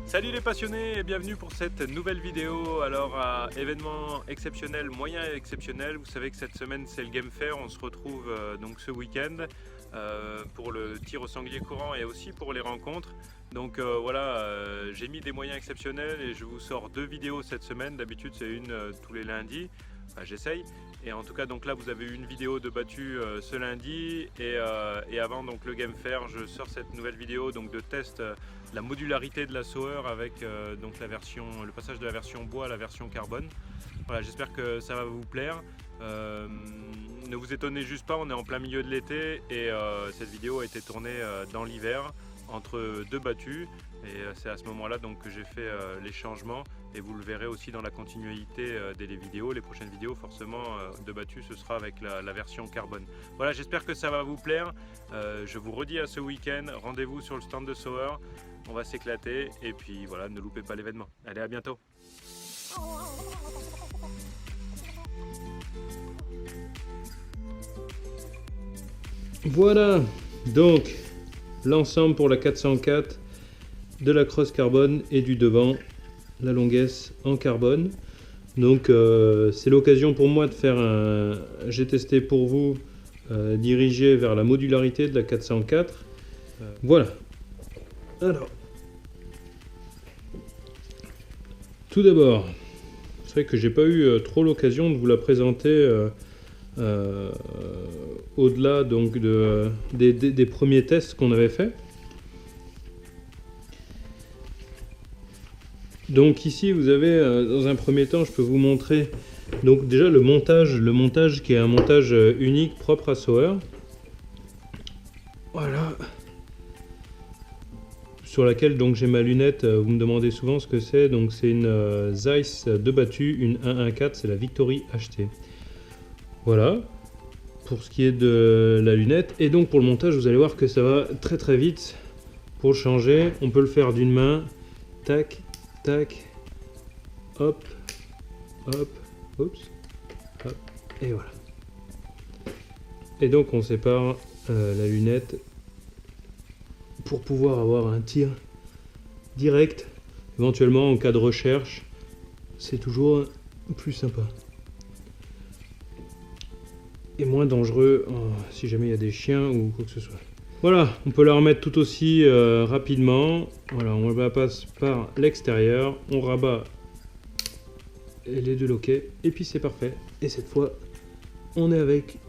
Salut les passionnés et bienvenue pour cette nouvelle vidéo. Alors événement exceptionnel, moyen et exceptionnel, vous savez que cette semaine c'est le Game Fair, on se retrouve donc ce week-end pour le tir au sanglier courant et aussi pour les rencontres. Donc voilà, j'ai mis des moyens exceptionnels et je vous sors 2 vidéos cette semaine, d'habitude c'est une tous les lundis, enfin j'essaye. Et en tout cas donc là vous avez une vidéo de battu ce lundi et avant donc le Game Fair je sors cette nouvelle vidéo donc de test la modularité de la Sauer avec donc le passage de la version bois à la version carbone. Voilà, j'espère que ça va vous plaire. Ne vous étonnez juste pas, on est en plein milieu de l'été et cette vidéo a été tournée dans l'hiver entre 2 battus et c'est à ce moment là donc que j'ai fait les changements et vous le verrez aussi dans la continuité des vidéos. Les prochaines vidéos forcément de battus ce sera avec la version carbone. Voilà, j'espère que ça va vous plaire. Je vous redis à ce week-end, rendez-vous sur le stand de Sauer, on va s'éclater et puis voilà, ne loupez pas l'événement. Allez, à bientôt. Voilà donc l'ensemble pour la 404 de la crosse carbone et du devant la longuesse en carbone. Donc c'est l'occasion pour moi de faire un j'ai testé pour vous dirigé vers la modularité de la 404. Voilà. Alors tout d'abord, c'est vrai que j'ai pas eu trop l'occasion de vous la présenter au-delà donc des premiers tests qu'on avait fait. Donc ici vous avez dans un premier temps, je peux vous montrer donc déjà le montage qui est un montage unique propre à Sauer. Voilà. Sur laquelle donc j'ai ma lunette, vous me demandez souvent ce que c'est, donc c'est une Zeiss de battu, une 114, c'est la Victory HT. Voilà, pour ce qui est de la lunette. Et donc pour le montage, vous allez voir que ça va très très vite. Pour le changer, on peut le faire d'une main, tac, tac, hop, hop, oups, hop, et voilà. Et donc on sépare la lunette pour pouvoir avoir un tir direct. Éventuellement en cas de recherche, c'est toujours plus sympa. Et moins dangereux si jamais il y a des chiens ou quoi que ce soit. Voilà, on peut la remettre tout aussi rapidement. Voilà, on la passe par l'extérieur, on rabat les 2 loquets et puis c'est parfait. Et cette fois, on est avec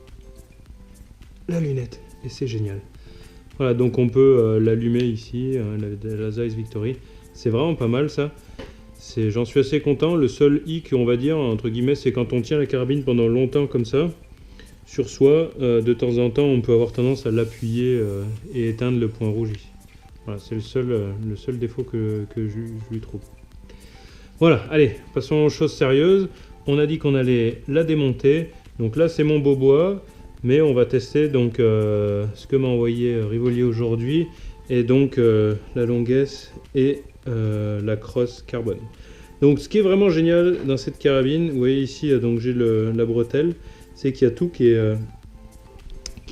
la lunette et c'est génial. Voilà, donc on peut l'allumer ici, la Zeiss Victory. C'est vraiment pas mal ça. J'en suis assez content. Le seul hic, on va dire, entre guillemets, c'est quand on tient la carabine pendant longtemps comme ça, sur soi, de temps en temps, on peut avoir tendance à l'appuyer et éteindre le point rouge ici. Voilà, c'est le seul défaut que je lui trouve. Voilà, allez, passons aux choses sérieuses. On a dit qu'on allait la démonter. Donc là, c'est mon beau bois. Mais on va tester donc ce que m'a envoyé Rivolier aujourd'hui et donc la longuesse et la crosse carbone. Donc ce qui est vraiment génial dans cette carabine, vous voyez ici donc j'ai la bretelle, c'est qu'il y a tout qui est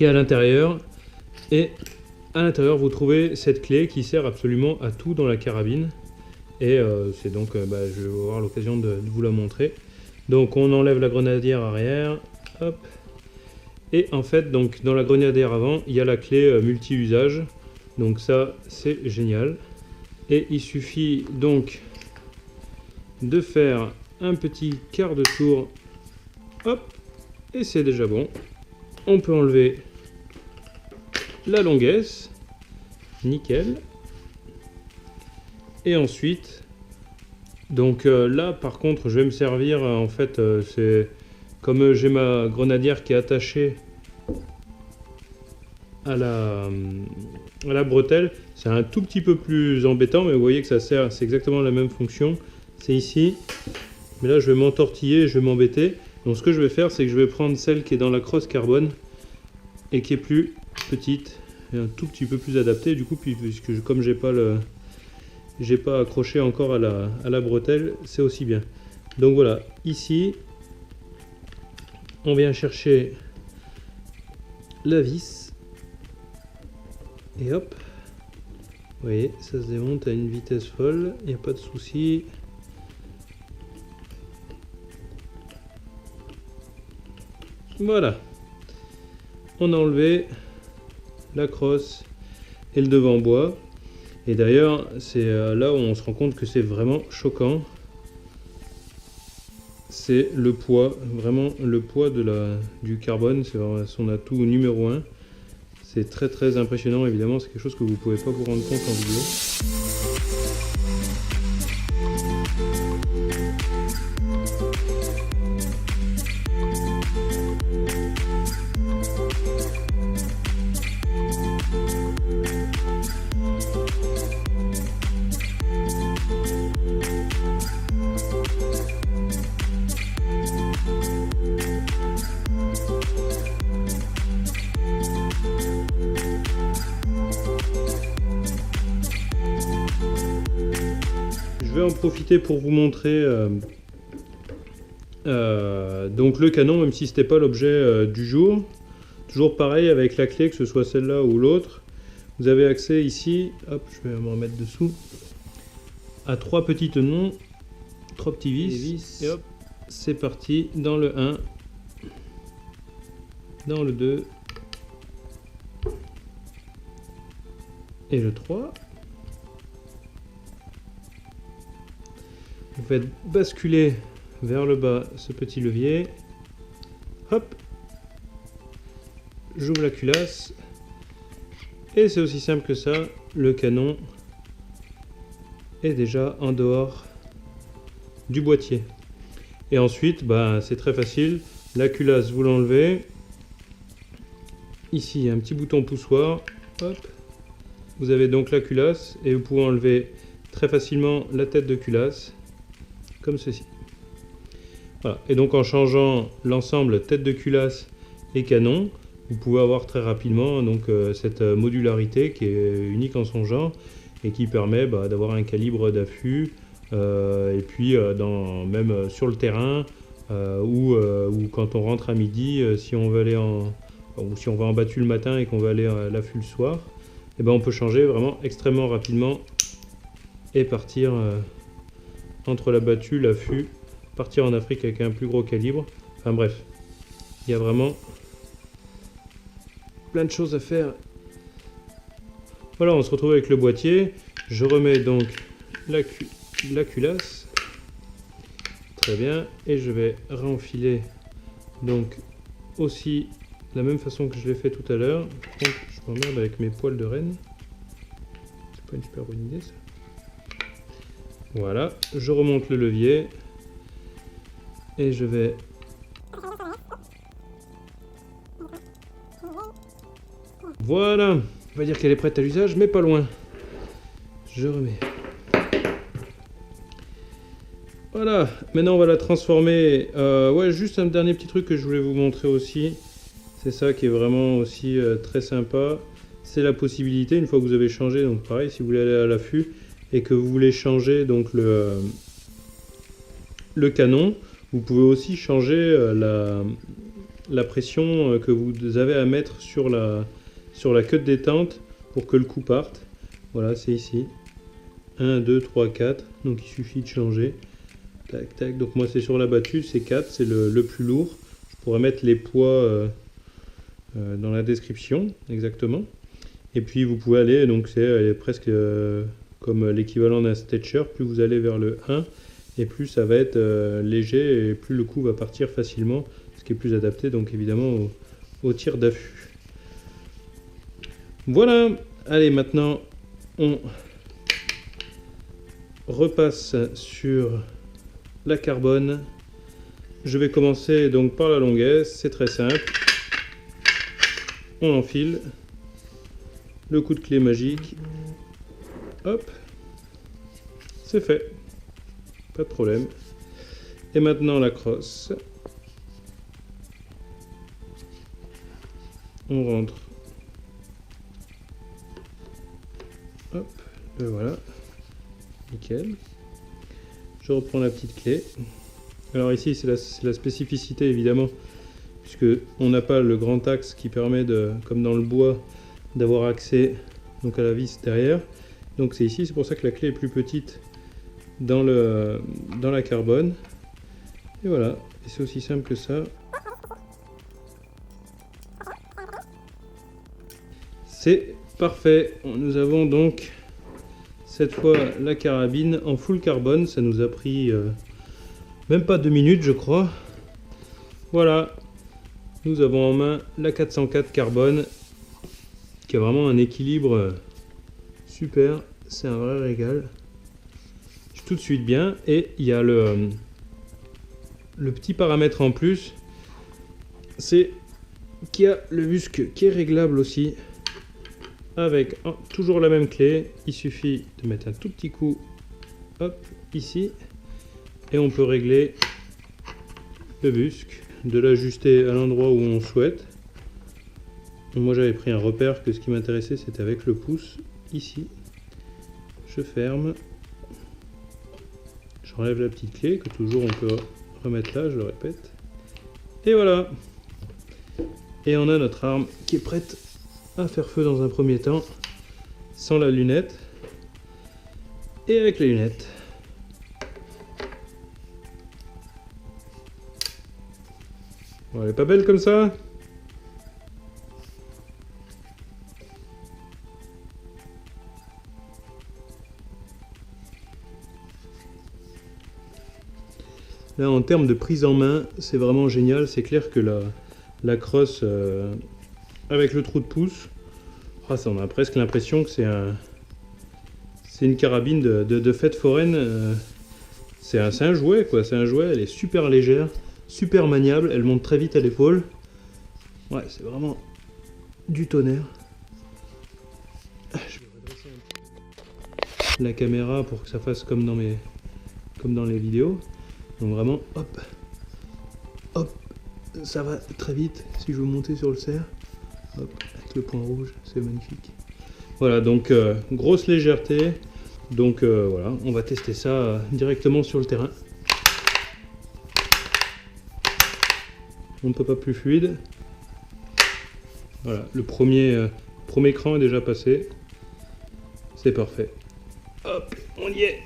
à l'intérieur et à l'intérieur vous trouvez cette clé qui sert absolument à tout dans la carabine et c'est donc je vais avoir l'occasion de vous la montrer. Donc on enlève la grenadière arrière, hop. Et en fait, donc dans la grenadière avant, il y a la clé multi-usage. Donc ça, c'est génial. Et il suffit donc de faire un petit quart de tour. Hop, et c'est déjà bon. On peut enlever la longuesse. Nickel. Et ensuite, donc là, par contre, je vais me servir, en fait, c'est... Comme j'ai ma grenadière qui est attachée à la bretelle, c'est un tout petit peu plus embêtant, mais vous voyez que ça sert, c'est exactement la même fonction. C'est ici, Mais là je vais m'entortiller, je vais m'embêter. Donc ce que je vais faire, c'est que je vais prendre celle qui est dans la crosse carbone et qui est plus petite et un tout petit peu plus adaptée. Du coup, puisque comme j'ai pas accroché encore à la bretelle, c'est aussi bien. Donc voilà, ici on vient chercher la vis et hop, vous voyez, ça se démonte à une vitesse folle, il n'y a pas de souci. Voilà, on a enlevé la crosse et le devant bois. Et d'ailleurs, c'est là où on se rend compte que c'est vraiment choquant. C'est le poids, vraiment le poids du carbone, c'est son atout numéro 1. C'est très très impressionnant, évidemment, c'est quelque chose que vous ne pouvez pas vous rendre compte en vidéo. Je vais en profiter pour vous montrer donc le canon, même si ce n'était pas l'objet du jour. Toujours pareil avec la clé, que ce soit celle-là ou l'autre. Vous avez accès ici, hop, je vais me remettre dessous, à 3 petits tenons, 3 petits vis, et hop, c'est parti dans le 1, dans le 2, et le 3. Vous faites basculer vers le bas ce petit levier. Hop. J'ouvre la culasse. Et c'est aussi simple que ça. Le canon est déjà en dehors du boîtier. Et ensuite, c'est très facile. La culasse, vous l'enlevez. Ici, il y a un petit bouton poussoir. Hop. Vous avez donc la culasse et vous pouvez enlever très facilement la tête de culasse. Comme ceci. Voilà. Et donc en changeant l'ensemble tête de culasse et canon, vous pouvez avoir très rapidement donc, cette modularité qui est unique en son genre et qui permet d'avoir un calibre d'affût et puis même sur le terrain ou quand on rentre à midi, si on veut aller ou si on va en battu le matin et qu'on veut aller à l'affût le soir, et on peut changer vraiment extrêmement rapidement et partir entre la battue, l'affût, partir en Afrique avec un plus gros calibre. Enfin bref, il y a vraiment plein de choses à faire. Voilà, on se retrouve avec le boîtier. Je remets donc la culasse. Très bien. Et je vais renfiler donc aussi de la même façon que je l'ai fait tout à l'heure. Par contre, je m'emmerde avec mes poils de renne. C'est pas une super bonne idée ça. Voilà, je remonte le levier et je vais voilà, on va dire qu'elle est prête à l'usage, mais pas loin. Je remets. Voilà, maintenant on va la transformer. Ouais, juste un dernier petit truc que je voulais vous montrer aussi. C'est ça qui est vraiment aussi très sympa. C'est la possibilité, une fois que vous avez changé, donc pareil, si vous voulez aller à l'affût et que vous voulez changer donc le canon, vous pouvez aussi changer la pression que vous avez à mettre sur la queue de détente pour que le coup parte. Voilà, c'est ici. 1, 2, 3, 4. Donc il suffit de changer. Tac, tac. Donc moi c'est sur la battue, c'est 4, c'est le plus lourd. Je pourrais mettre les poids dans la description, exactement. Et puis vous pouvez aller, donc c'est presque comme l'équivalent d'un Stetcher. Plus vous allez vers le 1, et plus ça va être léger, et plus le coup va partir facilement, ce qui est plus adapté donc évidemment au tir d'affût. Voilà, allez maintenant on repasse sur la carbone. Je vais commencer donc par la longuesse, c'est très simple. On enfile le coup de clé magique. Hop, c'est fait, pas de problème. Et maintenant la crosse. On rentre. Hop, et voilà. Nickel. Je reprends la petite clé. Alors ici c'est la spécificité évidemment, puisque on n'a pas le grand axe qui permet de, comme dans le bois, d'avoir accès donc à la vis derrière. Donc c'est ici, c'est pour ça que la clé est plus petite dans la carbone. Et voilà, et c'est aussi simple que ça. C'est parfait. Nous avons donc cette fois la carabine en full carbone. Ça nous a pris même pas 2 minutes je crois. Voilà, nous avons en main la 404 carbone qui a vraiment un équilibre super. C'est un vrai régal. Tout de suite bien. Et il y a le petit paramètre en plus, c'est qu'il y a le busque qui est réglable aussi avec toujours la même clé. Il suffit de mettre un tout petit coup, hop, ici, et on peut régler le busque, de l'ajuster à l'endroit où on souhaite. Moi j'avais pris un repère que ce qui m'intéressait c'était avec le pouce, ici. Je ferme, j'enlève la petite clé que toujours on peut remettre là, je le répète. Et voilà. Et on a notre arme qui est prête à faire feu dans un premier temps, sans la lunette et avec la lunette. Bon, elle est pas belle comme ça? Là, en termes de prise en main, c'est vraiment génial. C'est clair que la crosse avec le trou de pouce, ça, on a presque l'impression que c'est une carabine de fête foraine. C'est un jouet, quoi. C'est un jouet. Elle est super légère, super maniable. Elle monte très vite à l'épaule. Ouais, c'est vraiment du tonnerre. Je vais redresser un petit la caméra pour que ça fasse comme dans les vidéos. Donc vraiment, hop, hop, ça va très vite. Si je veux monter sur le cerf, hop, avec le point rouge, c'est magnifique. Voilà, donc grosse légèreté. Donc voilà, on va tester ça directement sur le terrain. On ne peut pas plus fluide. Voilà, le premier cran est déjà passé. C'est parfait. Hop, on y est.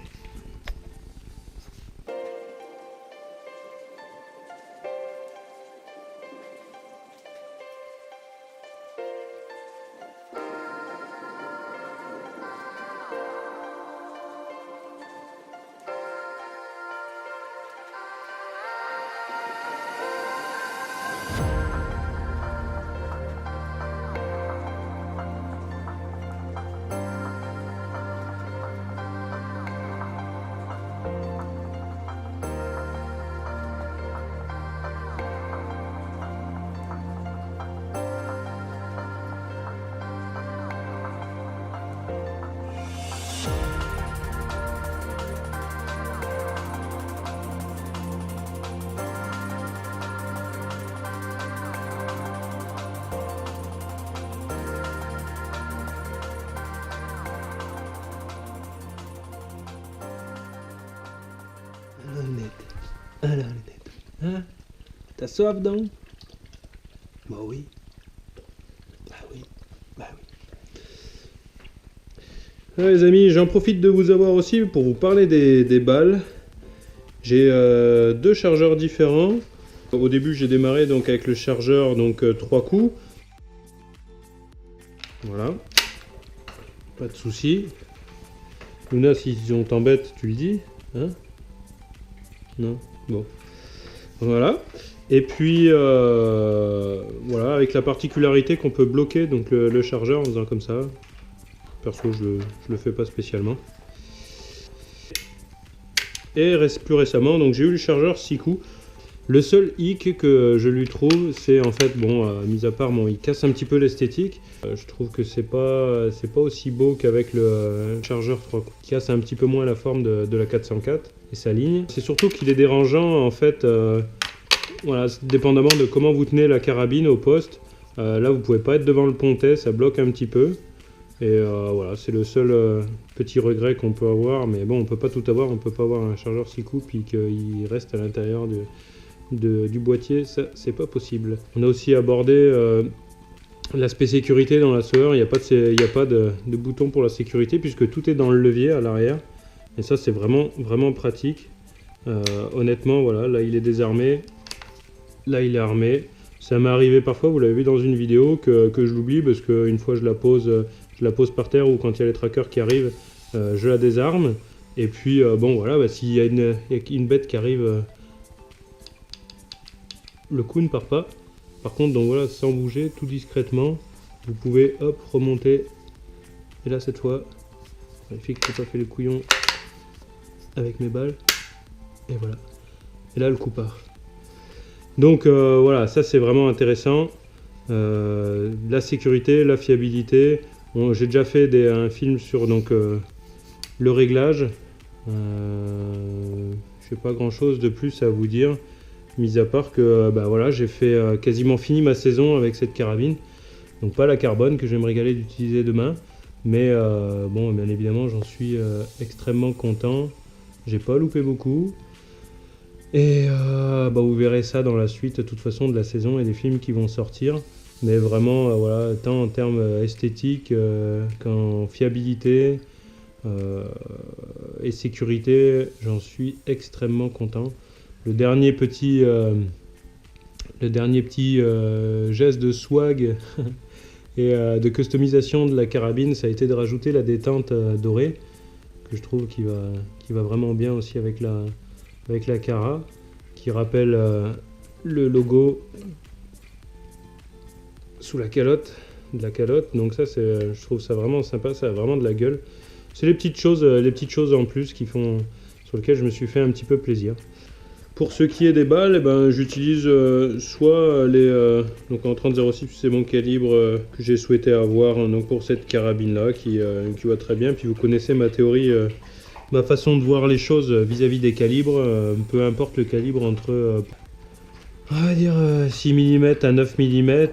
Alors, les têtes. Hein? T'as soif donc? Bah oui. Bah oui. Bah oui. Les amis, j'en profite de vous avoir aussi pour vous parler des balles. J'ai 2 chargeurs différents. Au début, j'ai démarré donc avec le chargeur, donc 3 coups. Voilà. Pas de souci. Luna, si on t'embête, tu le dis. Hein? Non? Bon. Voilà. Et puis, voilà, avec la particularité qu'on peut bloquer donc le chargeur en faisant comme ça. Perso, je le fais pas spécialement. Et plus récemment, donc j'ai eu le chargeur 6 coups. Le seul hic que je lui trouve, c'est en fait, bon, mis à part, bon, il casse un petit peu l'esthétique. Je trouve que c'est pas aussi beau qu'avec le chargeur 3 coups, qui casse un petit peu moins la forme de la 404. et sa ligne. C'est surtout qu'il est dérangeant en fait, voilà, dépendamment de comment vous tenez la carabine au poste. Là vous pouvez pas être devant le pontet, ça bloque un petit peu. Et voilà, c'est le seul petit regret qu'on peut avoir, mais bon, on peut pas tout avoir, on peut pas avoir un chargeur 6 coups puis qu'il reste à l'intérieur du boîtier, ça c'est pas possible. On a aussi abordé l'aspect sécurité dans la Sower. Il n'y a pas de bouton pour la sécurité puisque tout est dans le levier à l'arrière, et ça c'est vraiment pratique. Honnêtement, voilà, là il est désarmé, là il est armé. Ça m'est arrivé parfois, vous l'avez vu dans une vidéo, que je l'oublie parce qu'une fois je la pose par terre, ou quand il y a les trackers qui arrivent, je la désarme. Et puis bon voilà, bah, s'il y a une bête qui arrive, le coup ne part pas. Par contre, donc voilà, sans bouger, tout discrètement, vous pouvez hop remonter. Et là cette fois, vérifie que je n'ai pas fait le couillon avec mes balles. Et voilà. Et là le coup part. Donc voilà, ça c'est vraiment intéressant. La sécurité, la fiabilité. Bon, j'ai déjà fait un film sur donc, le réglage. Je n'ai pas grand chose de plus à vous dire, mis à part que bah, voilà, j'ai fait quasiment fini ma saison avec cette carabine. Donc pas la carbone que je vais me régaler d'utiliser demain. Mais bon, bien évidemment, j'en suis extrêmement content. J'ai pas loupé beaucoup. Et bah, vous verrez ça dans la suite de toute façon de la saison et des films qui vont sortir. Mais vraiment, voilà, tant en termes esthétiques qu'en fiabilité et sécurité, j'en suis extrêmement content. Le dernier petit geste de swag et de customisation de la carabine, ça a été de rajouter la détente dorée, que je trouve qui va vraiment bien aussi avec la Cara, qui rappelle le logo sous la calotte, donc ça je trouve ça vraiment sympa, ça a vraiment de la gueule. C'est les petites choses en plus sur lesquelles je me suis fait un petit peu plaisir. Pour ce qui est des balles, eh ben, j'utilise soit donc en 30-06, c'est mon calibre que j'ai souhaité avoir donc pour cette carabine là qui va très bien. Puis vous connaissez ma théorie, ma façon de voir les choses vis-à-vis des calibres, peu importe le calibre entre on va dire 6 mm à 9 mm,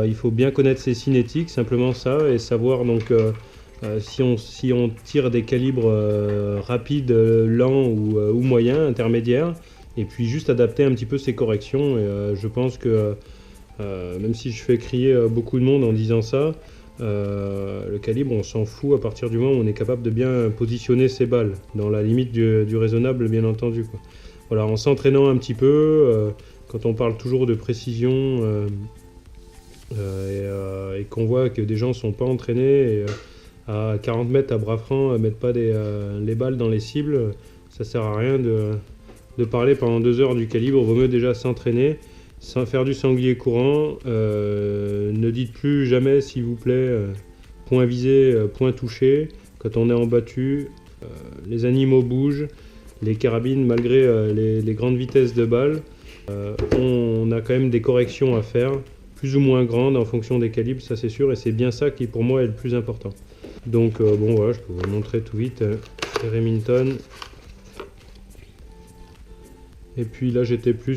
il faut bien connaître ses cinétiques, simplement ça, et savoir donc si on tire des calibres rapides, lents ou moyens, intermédiaires, et puis juste adapter un petit peu ses corrections. Et je pense que même si je fais crier beaucoup de monde en disant ça, le calibre on s'en fout à partir du moment où on est capable de bien positionner ses balles, dans la limite du raisonnable bien entendu, quoi. Voilà, en s'entraînant un petit peu, quand on parle toujours de précision et qu'on voit que des gens ne sont pas entraînés et à 40 mètres à bras francs ne mettent pas les balles dans les cibles, ça sert à rien de parler pendant 2 heures du calibre. Il vaut mieux déjà s'entraîner, sans faire du sanglier courant. Ne dites plus jamais s'il vous plaît point visé, point touché quand on est en battu. Les animaux bougent, les carabines malgré les grandes vitesses de balles, on a quand même des corrections à faire, plus ou moins grandes en fonction des calibres, ça c'est sûr, et c'est bien ça qui pour moi est le plus important. Donc bon voilà, je peux vous montrer tout vite les Remington. Et puis là j'étais plus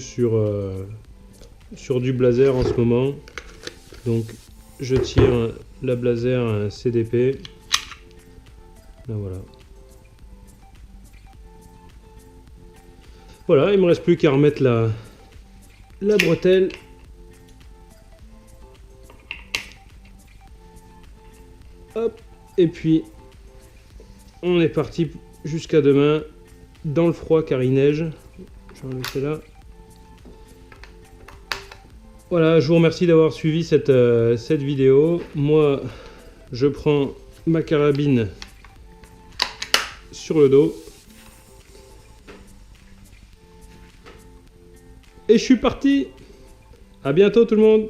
sur du Blaser en ce moment, donc je tire la Blaser CDP, là voilà. Voilà, il me reste plus qu'à remettre la bretelle. Hop, et puis on est parti jusqu'à demain dans le froid car il neige. Je vais enlever là. Voilà, je vous remercie d'avoir suivi cette vidéo. Moi, je prends ma carabine sur le dos. Et je suis parti. À bientôt tout le monde.